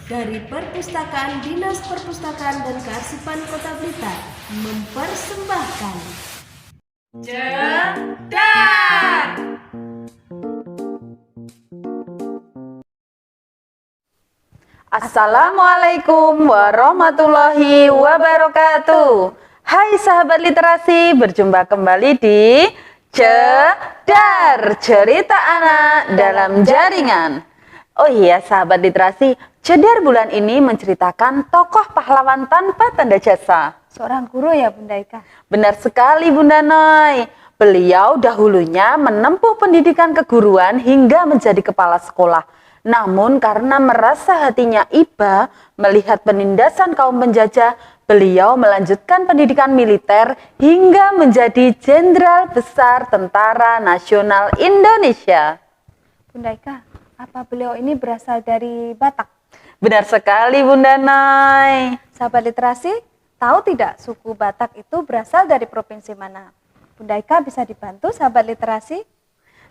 dari Perpustakaan Dinas Perpustakaan dan Kearsipan Kota Blitar mempersembahkan Cedar. Assalamualaikum warahmatullahi wabarakatuh. Hai sahabat literasi, berjumpa kembali di Cedar, cerita anak dalam jaringan. Oh iya sahabat literasi, Cedar bulan ini menceritakan tokoh pahlawan tanpa tanda jasa. Seorang guru ya Bunda Ika? Benar sekali Bunda Noi. Beliau dahulunya menempuh pendidikan keguruan hingga menjadi kepala sekolah. Namun karena merasa hatinya iba melihat penindasan kaum penjajah, beliau melanjutkan pendidikan militer hingga menjadi Jenderal Besar Tentara Nasional Indonesia. Bunda Ika, apa beliau ini berasal dari Batak? Benar sekali Bunda Noi. Sahabat literasi, tahu tidak suku Batak itu berasal dari provinsi mana? Bunda Ika bisa dibantu sahabat literasi?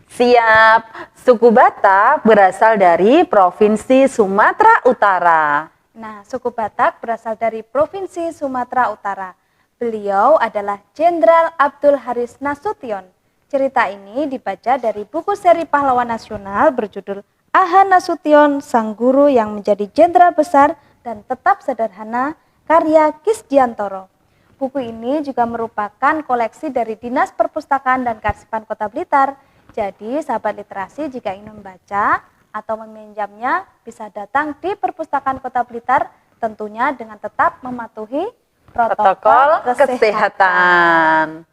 Siap, suku Batak berasal dari Provinsi Sumatera Utara. Nah, suku Batak berasal dari Provinsi Sumatera Utara. Beliau adalah Jenderal Abdul Haris Nasution. Cerita ini dibaca dari buku seri pahlawan nasional berjudul Aha Nasution, Sang Guru yang Menjadi Jenderal Besar dan Tetap Sederhana, karya Kisdiantoro. Buku ini juga merupakan koleksi dari Dinas Perpustakaan dan Kearsipan Kota Blitar. Jadi, sahabat literasi jika ingin membaca atau meminjamnya bisa datang di Perpustakaan Kota Blitar, tentunya dengan tetap mematuhi protokol kesehatan.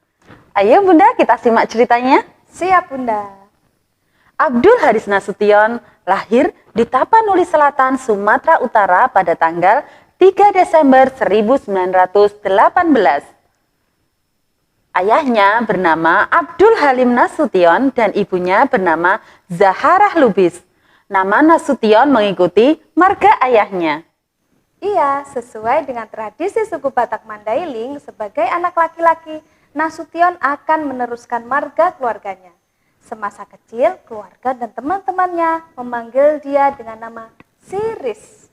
Ayo Bunda, kita simak ceritanya. Siap Bunda. Abdul Haris Nasution lahir di Tapanuli Selatan, Sumatera Utara pada tanggal 3 Desember 1918. Ayahnya bernama Abdul Halim Nasution dan ibunya bernama Zaharah Lubis. Nama Nasution mengikuti marga ayahnya. Iya, sesuai dengan tradisi suku Batak Mandailing, sebagai anak laki-laki, Nasution akan meneruskan marga keluarganya. Semasa kecil, keluarga dan teman-temannya memanggil dia dengan nama Siris.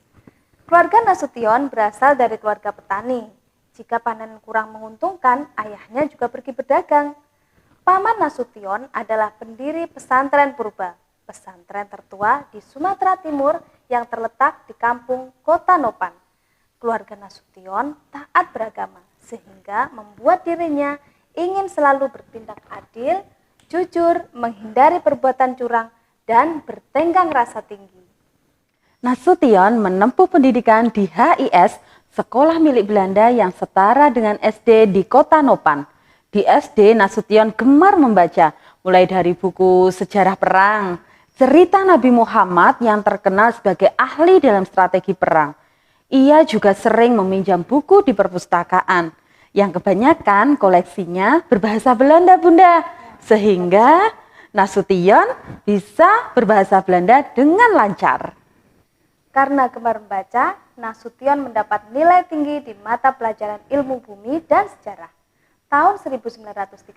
Keluarga Nasution berasal dari keluarga petani. Jika panen kurang menguntungkan, ayahnya juga pergi berdagang. Paman Nasution adalah pendiri pesantren purba, pesantren tertua di Sumatera Timur yang terletak di kampung Kota Nopan. Keluarga Nasution taat beragama, sehingga membuat dirinya ingin selalu bertindak adil, jujur, menghindari perbuatan curang, dan bertenggang rasa tinggi. Nasution menempuh pendidikan di HIS, sekolah milik Belanda yang setara dengan SD di Kota Nopan. Di SD, Nasution gemar membaca, mulai dari buku sejarah perang, cerita Nabi Muhammad yang terkenal sebagai ahli dalam strategi perang. Ia juga sering meminjam buku di perpustakaan, yang kebanyakan koleksinya berbahasa Belanda, Bunda. Sehingga Nasution bisa berbahasa Belanda dengan lancar. Karena gemar membaca, Nasution mendapat nilai tinggi di mata pelajaran ilmu bumi dan sejarah. Tahun 1932,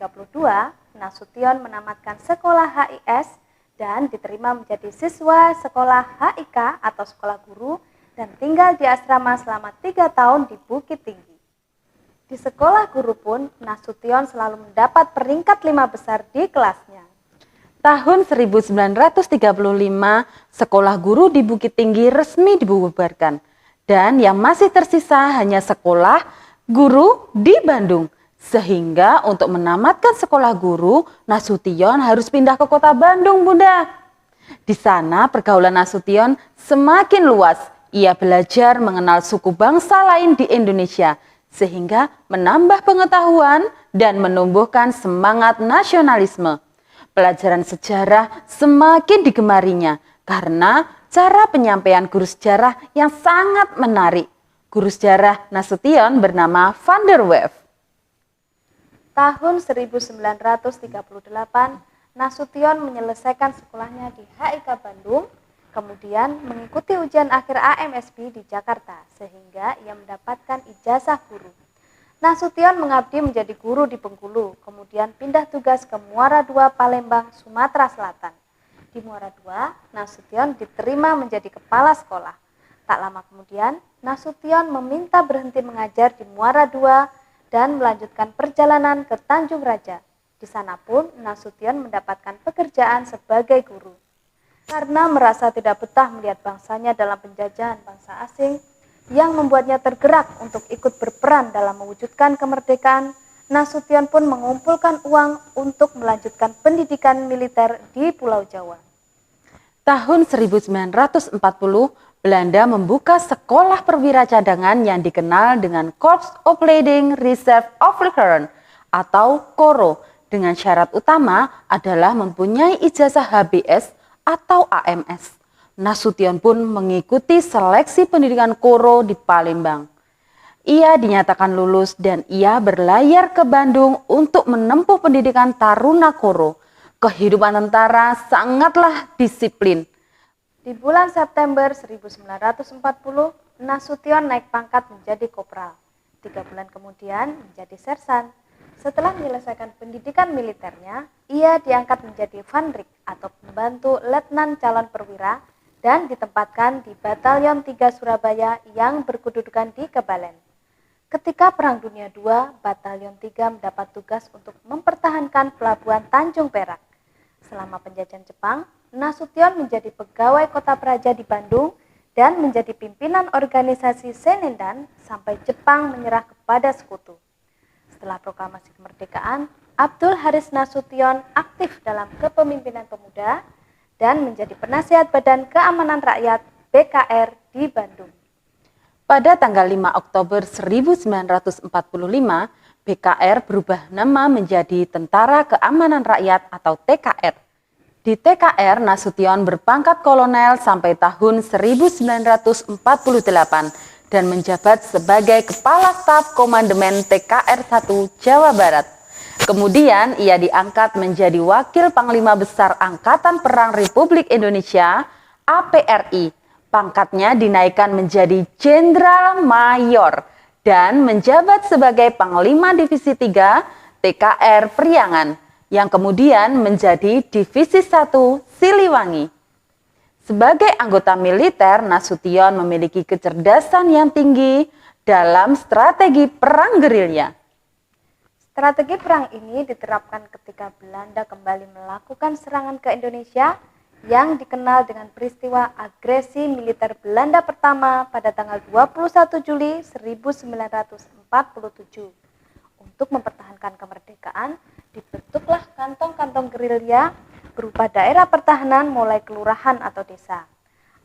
Nasution menamatkan sekolah HIS dan diterima menjadi siswa sekolah HIK atau sekolah guru dan tinggal di asrama selama 3 tahun di Bukit Tinggi. Di sekolah guru pun, Nasution selalu mendapat peringkat 5 besar di kelasnya. Tahun 1935, sekolah guru di Bukit Tinggi resmi dibubarkan. Dan yang masih tersisa hanya sekolah guru di Bandung. Sehingga untuk menamatkan sekolah guru, Nasution harus pindah ke kota Bandung, Bunda. Di sana pergaulan Nasution semakin luas. Ia belajar mengenal suku bangsa lain di Indonesia. Sehingga menambah pengetahuan dan menumbuhkan semangat nasionalisme. Pelajaran sejarah semakin digemarinya karena cara penyampaian guru sejarah yang sangat menarik. Guru sejarah Nasution bernama Van der Weyf. Tahun 1938, Nasution menyelesaikan sekolahnya di HIK Bandung, kemudian mengikuti ujian akhir AMSB di Jakarta, sehingga ia mendapatkan ijazah guru. Nasution mengabdi menjadi guru di Bengkulu, kemudian pindah tugas ke Muara II, Palembang, Sumatera Selatan. Di Muara II, Nasution diterima menjadi kepala sekolah. Tak lama kemudian, Nasution meminta berhenti mengajar di Muara II dan melanjutkan perjalanan ke Tanjung Raja. Di sana pun Nasution mendapatkan pekerjaan sebagai guru. Karena merasa tidak betah melihat bangsanya dalam penjajahan bangsa asing yang membuatnya tergerak untuk ikut berperan dalam mewujudkan kemerdekaan, Nasution pun mengumpulkan uang untuk melanjutkan pendidikan militer di Pulau Jawa. Tahun 1940, Belanda membuka sekolah perwira cadangan yang dikenal dengan Corps Opleiding Reserve Officeren atau KORO, dengan syarat utama adalah mempunyai ijazah HBS atau AMS. Nasution pun mengikuti seleksi pendidikan KORO di Palembang. Ia dinyatakan lulus dan ia berlayar ke Bandung untuk menempuh pendidikan Taruna KORO. Kehidupan tentara sangatlah disiplin. Di bulan September 1940, Nasution naik pangkat menjadi kopral. 3 bulan kemudian menjadi sersan. Setelah menyelesaikan pendidikan militernya, ia diangkat menjadi Vanrik atau pembantu letnan calon perwira dan ditempatkan di Batalion 3 Surabaya yang berkedudukan di Kebalen. Ketika Perang Dunia II, Batalion 3 mendapat tugas untuk mempertahankan pelabuhan Tanjung Perak. Selama penjajahan Jepang, Nasution menjadi pegawai kota praja di Bandung dan menjadi pimpinan organisasi Senendan sampai Jepang menyerah kepada sekutu. Setelah proklamasi kemerdekaan, Abdul Haris Nasution aktif dalam kepemimpinan pemuda dan menjadi penasihat Badan Keamanan Rakyat BKR di Bandung. Pada tanggal 5 Oktober 1945, BKR berubah nama menjadi Tentara Keamanan Rakyat atau TKR. Di TKR, Nasution berpangkat kolonel sampai tahun 1948 dan menjabat sebagai Kepala Staf Komandemen TKR 1 Jawa Barat. Kemudian ia diangkat menjadi Wakil Panglima Besar Angkatan Perang Republik Indonesia APRI. Pangkatnya dinaikkan menjadi Jenderal Mayor dan menjabat sebagai Panglima Divisi 3 TKR Priangan, yang kemudian menjadi Divisi 1 Siliwangi. Sebagai anggota militer, Nasution memiliki kecerdasan yang tinggi dalam strategi perang gerilya. Strategi perang ini diterapkan ketika Belanda kembali melakukan serangan ke Indonesia yang dikenal dengan peristiwa agresi militer Belanda pertama pada tanggal 21 Juli 1947. Untuk mempertahankan kemerdekaan, dibentuklah kantong-kantong gerilya berupa daerah pertahanan mulai kelurahan atau desa.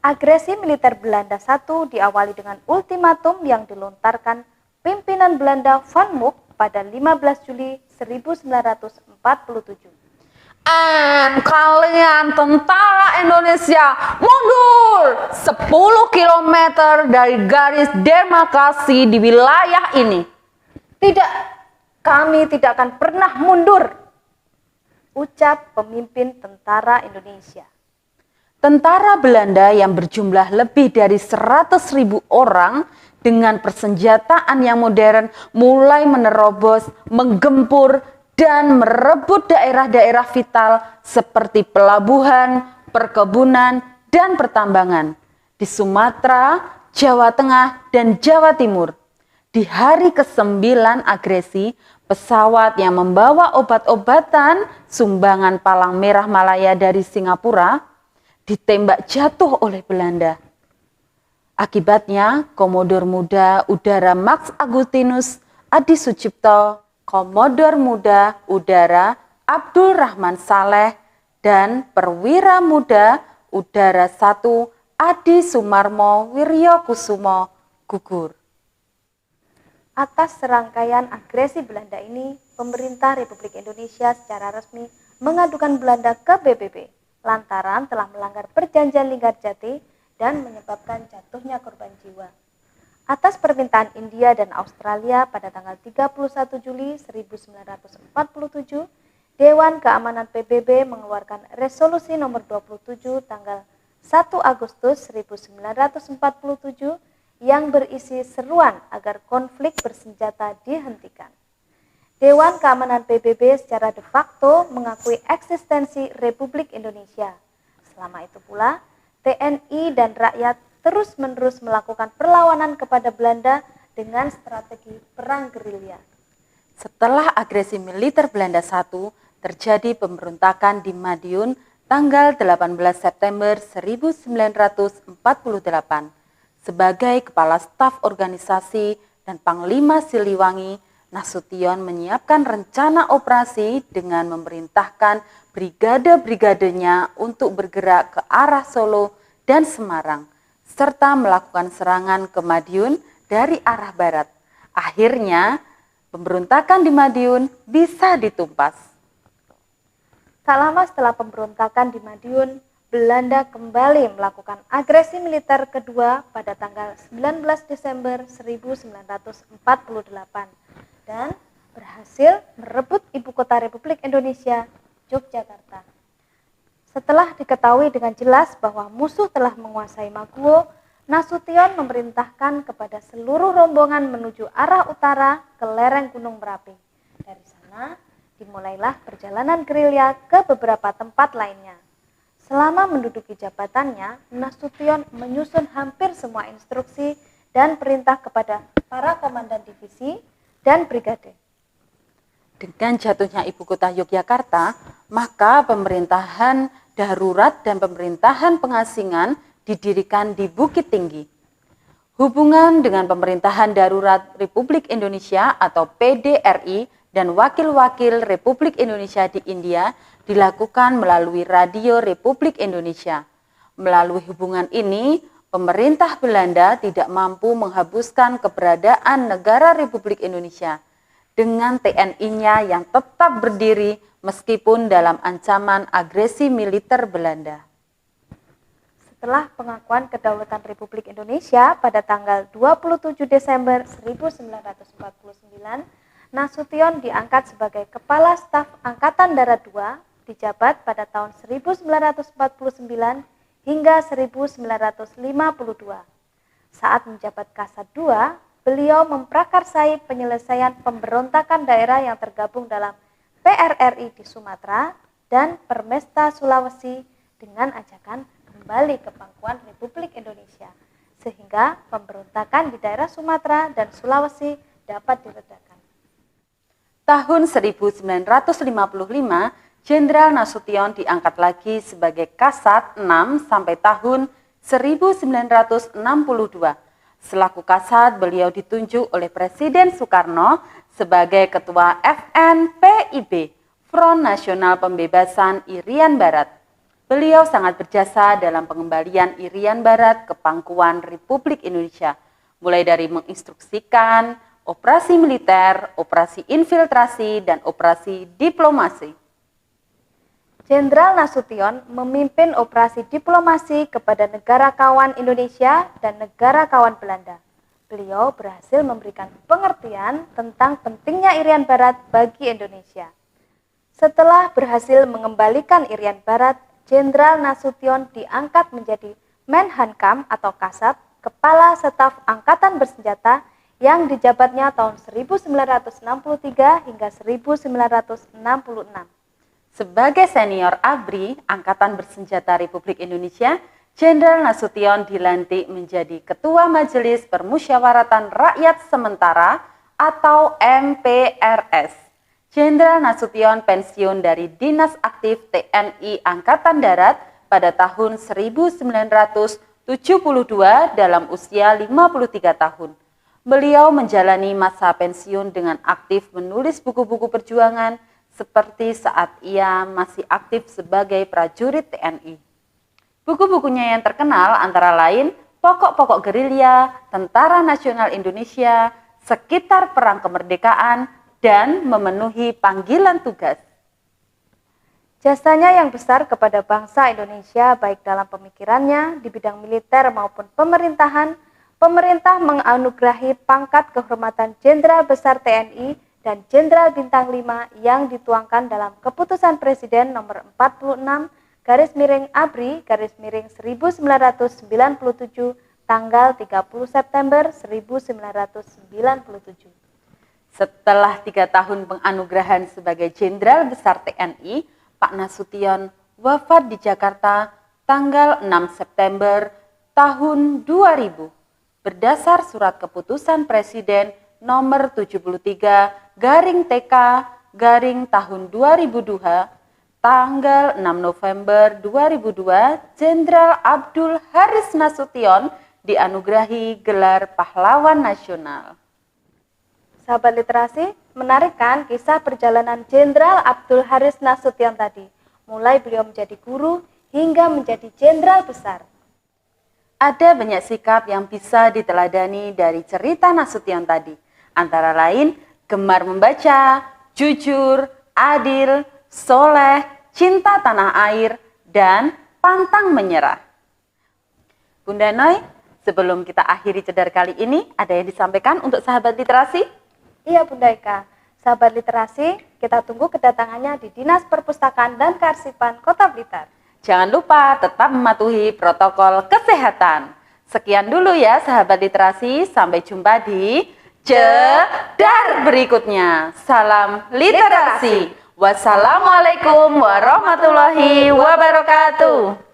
Agresi militer Belanda I diawali dengan ultimatum yang dilontarkan pimpinan Belanda Van Mook pada 15 Juli 1947. Kalian tentara Indonesia mundur 10 km dari garis demarkasi di wilayah ini. Tidak, kami tidak akan pernah mundur, ucap pemimpin tentara Indonesia. Tentara Belanda yang berjumlah lebih dari 100.000 orang dengan persenjataan yang modern mulai menerobos, menggempur, dan merebut daerah-daerah vital seperti pelabuhan, perkebunan, dan pertambangan di Sumatera, Jawa Tengah, dan Jawa Timur. Di hari ke-9 agresi, pesawat yang membawa obat-obatan sumbangan Palang Merah Malaya dari Singapura ditembak jatuh oleh Belanda. Akibatnya, Komodor Muda Udara Max Agustinus Adi Sucipto, Komodor Muda Udara Abdul Rahman Saleh, dan Perwira Muda Udara 1 Adi Sumarmo Wiryokusumo gugur. Atas serangkaian agresi Belanda ini, pemerintah Republik Indonesia secara resmi mengadukan Belanda ke PBB lantaran telah melanggar perjanjian Linggarjati dan menyebabkan jatuhnya korban jiwa. Atas permintaan India dan Australia pada tanggal 31 Juli 1947, Dewan Keamanan PBB mengeluarkan resolusi nomor 27 tanggal 1 Agustus 1947 yang berisi seruan agar konflik bersenjata dihentikan. Dewan Keamanan PBB secara de facto mengakui eksistensi Republik Indonesia. Selama itu pula, TNI dan rakyat terus-menerus melakukan perlawanan kepada Belanda dengan strategi perang gerilya. Setelah agresi militer Belanda I, terjadi pemberontakan di Madiun tanggal 18 September 1948. Sebagai Kepala Staf Organisasi dan Panglima Siliwangi, Nasution menyiapkan rencana operasi dengan memerintahkan brigade-brigadenya untuk bergerak ke arah Solo dan Semarang, serta melakukan serangan ke Madiun dari arah barat. Akhirnya, pemberontakan di Madiun bisa ditumpas. Tak lama setelah pemberontakan di Madiun, Belanda kembali melakukan agresi militer kedua pada tanggal 19 Desember 1948 dan berhasil merebut ibu kota Republik Indonesia, Yogyakarta. Setelah diketahui dengan jelas bahwa musuh telah menguasai Maguwo, Nasution memerintahkan kepada seluruh rombongan menuju arah utara ke lereng Gunung Merapi. Dari sana dimulailah perjalanan gerilya ke beberapa tempat lainnya. Selama menduduki jabatannya, Nasution menyusun hampir semua instruksi dan perintah kepada para komandan divisi dan brigade. Dengan jatuhnya ibu kota Yogyakarta, maka pemerintahan darurat dan pemerintahan pengasingan didirikan di Bukit Tinggi. Hubungan dengan pemerintahan darurat Republik Indonesia atau PDRI dan wakil-wakil Republik Indonesia di India dilakukan melalui Radio Republik Indonesia. Melalui hubungan ini, pemerintah Belanda tidak mampu menghapuskan keberadaan negara Republik Indonesia dengan TNI-nya yang tetap berdiri meskipun dalam ancaman agresi militer Belanda. Setelah pengakuan kedaulatan Republik Indonesia pada tanggal 27 Desember 1949, Nasution diangkat sebagai Kepala Staf Angkatan Darat II, dijabat pada tahun 1949 hingga 1952. Saat menjabat Kasat II, beliau memprakarsai penyelesaian pemberontakan daerah yang tergabung dalam PRRI di Sumatera dan Permesta Sulawesi dengan ajakan kembali ke pangkuan Republik Indonesia, sehingga pemberontakan di daerah Sumatera dan Sulawesi dapat diredakan. Tahun 1955, Jenderal Nasution diangkat lagi sebagai Kasat 6 sampai tahun 1962. Selaku Kasat, beliau ditunjuk oleh Presiden Soekarno sebagai Ketua FNPIB, Front Nasional Pembebasan Irian Barat. Beliau sangat berjasa dalam pengembalian Irian Barat ke pangkuan Republik Indonesia, mulai dari menginstruksikan operasi militer, operasi infiltrasi, dan operasi diplomasi. Jenderal Nasution memimpin operasi diplomasi kepada negara kawan Indonesia dan negara kawan Belanda. Beliau berhasil memberikan pengertian tentang pentingnya Irian Barat bagi Indonesia. Setelah berhasil mengembalikan Irian Barat, Jenderal Nasution diangkat menjadi Menhankam atau Kasat, Kepala Staf Angkatan Bersenjata yang dijabatnya tahun 1963 hingga 1966. Sebagai senior ABRI, Angkatan Bersenjata Republik Indonesia, Jenderal Nasution dilantik menjadi Ketua Majelis Permusyawaratan Rakyat Sementara atau MPRS. Jenderal Nasution pensiun dari Dinas Aktif TNI Angkatan Darat pada tahun 1972 dalam usia 53 tahun. Beliau menjalani masa pensiun dengan aktif menulis buku-buku perjuangan seperti saat ia masih aktif sebagai prajurit TNI. Buku-bukunya yang terkenal antara lain Pokok-Pokok Gerilya, Tentara Nasional Indonesia, Sekitar Perang Kemerdekaan, dan Memenuhi Panggilan Tugas. Jasanya yang besar kepada bangsa Indonesia baik dalam pemikirannya di bidang militer maupun pemerintahan, pemerintah menganugerahi pangkat kehormatan Jenderal Besar TNI dan Jenderal Bintang 5 yang dituangkan dalam Keputusan Presiden nomor 46/ABRI/1997 tanggal 30 September 1997. Setelah 3 tahun penganugerahan sebagai Jenderal Besar TNI, Pak Nasution wafat di Jakarta tanggal 6 September tahun 2000 berdasar surat keputusan Presiden nomor 73/TK/tahun 2002 tanggal 6 November 2002 Jenderal Abdul Haris Nasution dianugerahi gelar Pahlawan Nasional. Sahabat literasi, menarik kan kisah perjalanan Jenderal Abdul Haris Nasution tadi? Mulai beliau menjadi guru hingga menjadi jenderal besar. Ada banyak sikap yang bisa diteladani dari cerita Nasution tadi. Antara lain, gemar membaca, jujur, adil, soleh, cinta tanah air, dan pantang menyerah. Bunda Noi, sebelum kita akhiri cedar kali ini, ada yang disampaikan untuk sahabat literasi? Iya Bunda Ika, sahabat literasi, kita tunggu kedatangannya di Dinas Perpustakaan dan Kearsipan Kota Blitar. Jangan lupa tetap mematuhi protokol kesehatan. Sekian dulu ya sahabat literasi, sampai jumpa di cedar berikutnya. Salam literasi. Wassalamualaikum warahmatullahi wabarakatuh.